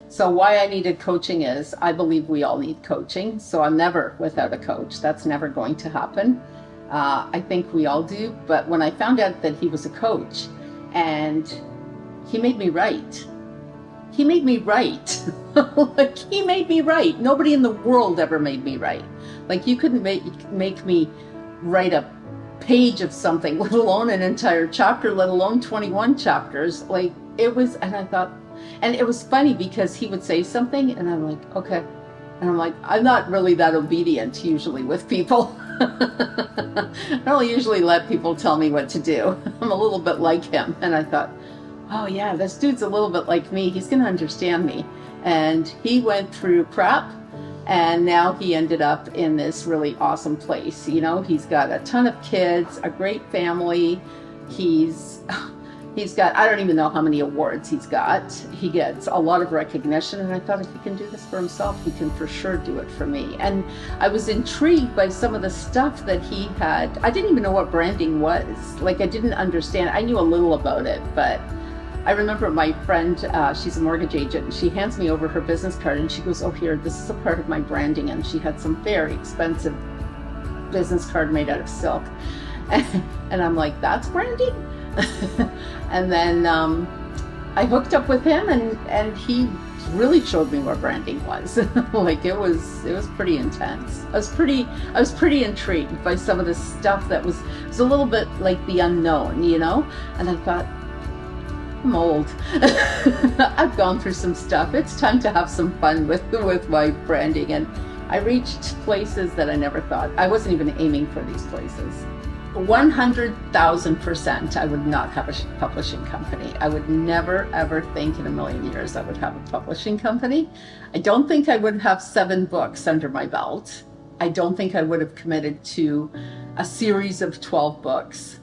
So why I needed coaching is I believe we all need coaching. So I'm never without a coach. That's never going to happen. I think we all do. But when I found out that he was a coach and he made me write, he made me write. Like, he made me write. Nobody in the world ever made me write. Like, you couldn't make me write a page of something, let alone an entire chapter, let alone 21 chapters. Like, it was, and I thought, and it was funny because he would say something and I'm like, okay. And I'm like, I'm not really that obedient usually with people. I don't usually let people tell me what to do. I'm a little bit like him. And I thought, oh yeah, this dude's a little bit like me. He's going to understand me. And he went through crap, and now he ended up in this really awesome place. You know, he's got a ton of kids, a great family. He's got, I don't even know how many awards he's got. He gets a lot of recognition, and I thought if he can do this for himself, he can for sure do it for me. And I was intrigued by some of the stuff that he had. I didn't even know what branding was. Like, I didn't understand. I knew a little about it, but I remember my friend, she's a mortgage agent, and she hands me over her business card and she goes, oh, here, this is a part of my branding. And she had some very expensive business card made out of silk. And I'm like, that's branding? And then I hooked up with him, and he really showed me what branding was. Like, it was pretty intense. I was pretty intrigued by some of the stuff that was a little bit like the unknown, you know? And I thought, I'm old. I've gone through some stuff. It's time to have some fun with my branding. And I reached places that I never thought. I wasn't even aiming for these places. 100,000% I would not have a publishing company. I would never, ever think in a million years I would have a publishing company. I don't think I would have 7 books under my belt. I don't think I would have committed to a series of 12 books.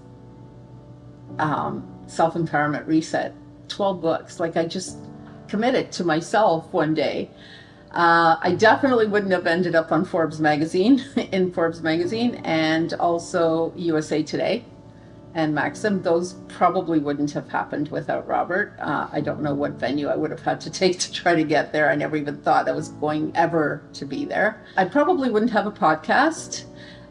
Self-empowerment reset, 12 books. Like, I just committed to myself one day. I definitely wouldn't have ended up on Forbes magazine, in Forbes magazine, and also USA Today and Maxim. Those probably wouldn't have happened without Robert. I don't know what venue I would have had to take to try to get there. I never even thought I was going ever to be there. I probably wouldn't have a podcast.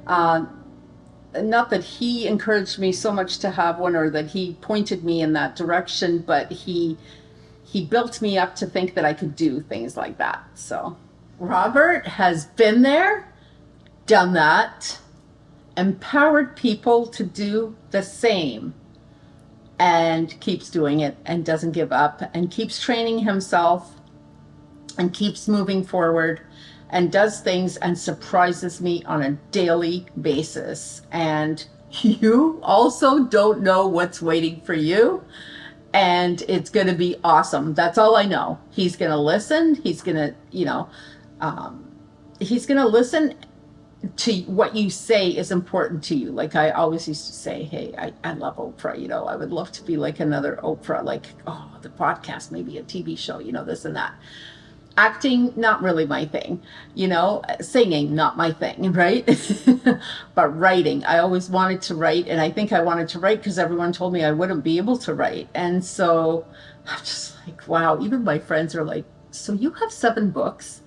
Not that he encouraged me so much to have one, or that he pointed me in that direction, but he built me up to think that I could do things like that. So Robert has been there, done that, empowered people to do the same, and keeps doing it and doesn't give up and keeps training himself and keeps moving forward and does things and surprises me on a daily basis. And you also don't know what's waiting for you. And it's going to be awesome. That's all I know. He's going to listen. He's going to, he's going to listen to what you say is important to you. Like, I always used to say, hey, I love Oprah. You know, I would love to be like another Oprah, like, oh, the podcast, maybe a TV show, you know, this and that. Acting, not really my thing, you know, singing, not my thing, right? But writing, I always wanted to write. And I think I wanted to write because everyone told me I wouldn't be able to write. And so I'm just like, wow, even my friends are like, so you have 7 books?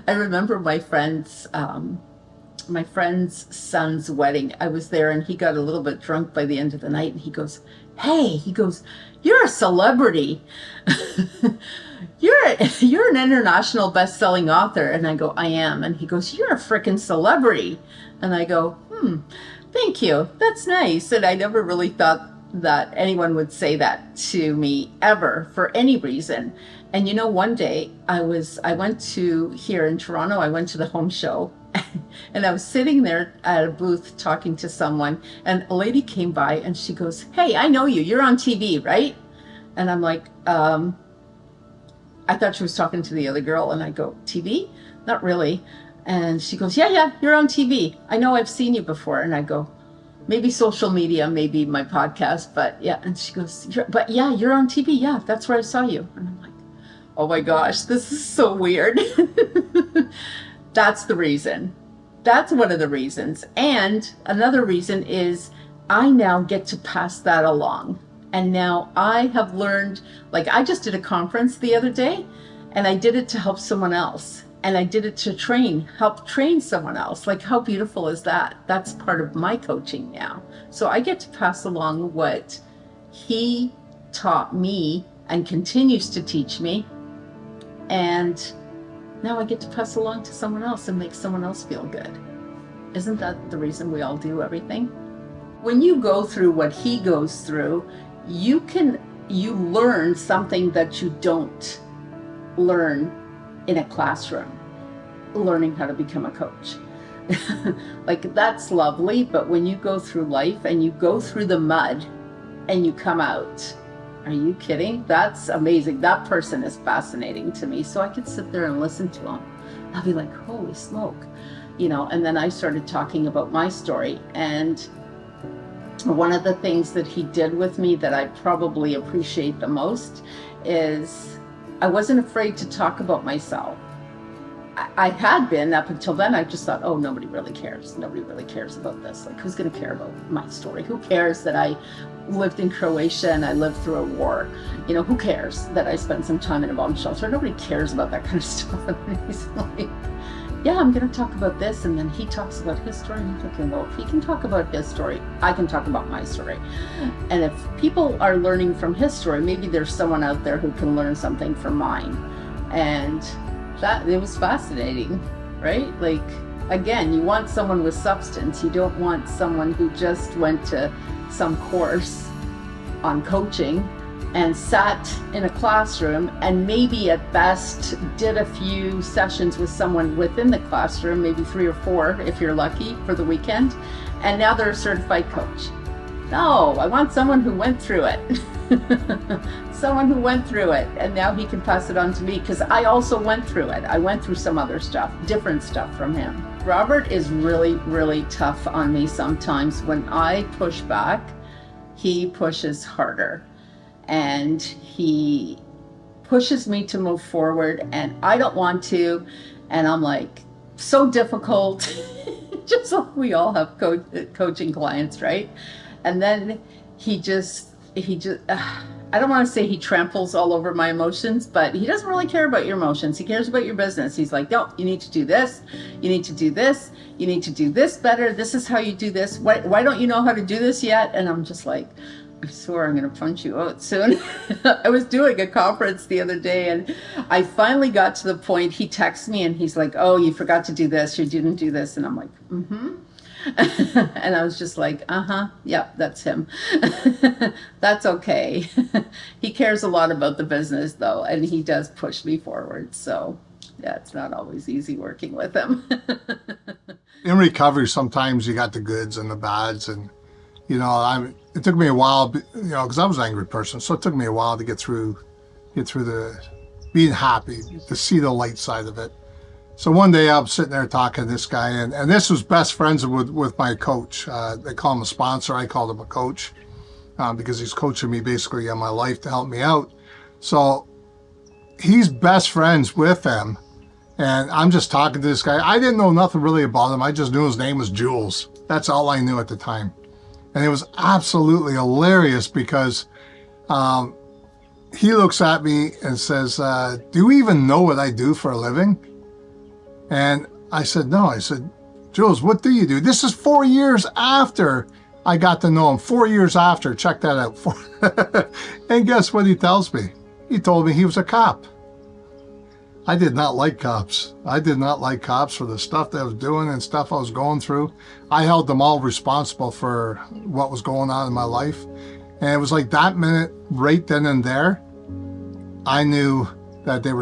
I remember my friend's son's wedding. I was there, and he got a little bit drunk by the end of the night, and he goes, hey, you're a celebrity. You're an international best-selling author. And I go, I am. And he goes, you're a freaking celebrity. And I go, thank you. That's nice. And I never really thought that anyone would say that to me ever for any reason. And you know, one day I went to, here in Toronto, I went to the home show, and I was sitting there at a booth talking to someone, and a lady came by and she goes, hey, I know you. You're on TV, right? And I'm like, I thought she was talking to the other girl, and I go, TV? Not really. And she goes, yeah, you're on TV. I know, I've seen you before. And I go, maybe social media, maybe my podcast, but yeah. And she goes, you're on TV. Yeah, that's where I saw you. And I'm like, oh my gosh, this is so weird. That's the reason. That's one of the reasons. And another reason is I now get to pass that along. And now I have learned, like, I just did a conference the other day, And I did it to help someone else. And I did it to help train someone else. Like, how beautiful is that? That's part of my coaching now. So I get to pass along what he taught me and continues to teach me. And now I get to pass along to someone else and make someone else feel good. Isn't that the reason we all do everything? When you go through what he goes through, you learn something that you don't learn in a classroom, learning how to become a coach. Like, that's lovely, but when you go through life and you go through the mud and you come out, are you kidding? That's amazing. That person is fascinating to me. So I could sit there and listen to him. I'll be like, holy smoke, and then I started talking about my story. And one of the things that he did with me that I probably appreciate the most is I wasn't afraid to talk about myself. I had been up until then. I just thought, oh, nobody really cares. Nobody really cares about this. Like, who's going to care about my story? Who cares that I lived in Croatia and I lived through a war? Who cares that I spent some time in a bomb shelter? Nobody cares about that kind of stuff. And he's like, yeah, I'm going to talk about this. And then he talks about his story. And I'm thinking, well, if he can talk about his story, I can talk about my story. And if people are learning from his story, maybe there's someone out there who can learn something from mine. And it was fascinating, right? Like, again, you want someone with substance. You don't want someone who just went to some course on coaching and sat in a classroom and maybe at best did a few sessions with someone within the classroom, maybe 3 or 4 if you're lucky for the weekend, and now they're a certified coach. No, I want someone who went through it. Someone who went through it, and now he can pass it on to me, because I also went through it. I went through some other stuff, different stuff from him. Robert is really, really tough on me sometimes. When I push back, he pushes harder, and he pushes me to move forward, and I don't want to, and I'm like, so difficult. Just like we all have coaching clients, right? And then he just I don't want to say he tramples all over my emotions, but he doesn't really care about your emotions. He cares about your business. He's like, no, you need to do this. You need to do this. You need to do this better. This is how you do this. Why don't you know how to do this yet? And I'm just like, I swear I'm going to punch you out soon. I was doing a conference the other day, and I finally got to the point. He texts me and he's like, oh, you forgot to do this. You didn't do this. And I'm like, mm-hmm. And I was just like, yep, that's him. That's okay. He cares a lot about the business, though, and he does push me forward. So yeah, it's not always easy working with him. In recovery, sometimes you got the goods and the bads, and it took me a while, because I was an angry person, so it took me a while to get through the being happy, to see the light side of it. So one day I'm sitting there talking to this guy, and this was best friends with my coach. They call him a sponsor. I called him a coach because he's coaching me basically on my life to help me out. So he's best friends with them, and I'm just talking to this guy. I didn't know nothing really about him. I just knew his name was Jules. That's all I knew at the time. And it was absolutely hilarious because he looks at me and says, do you even know what I do for a living? And I said, no. I said, Jules, what do you do? This is 4 years after I got to know him. 4 years after. Check that out. And guess what he tells me? He told me he was a cop. I did not like cops. I did not like cops for the stuff that I was doing and stuff I was going through. I held them all responsible for what was going on in my life. And it was like that minute, right then and there, I knew that they were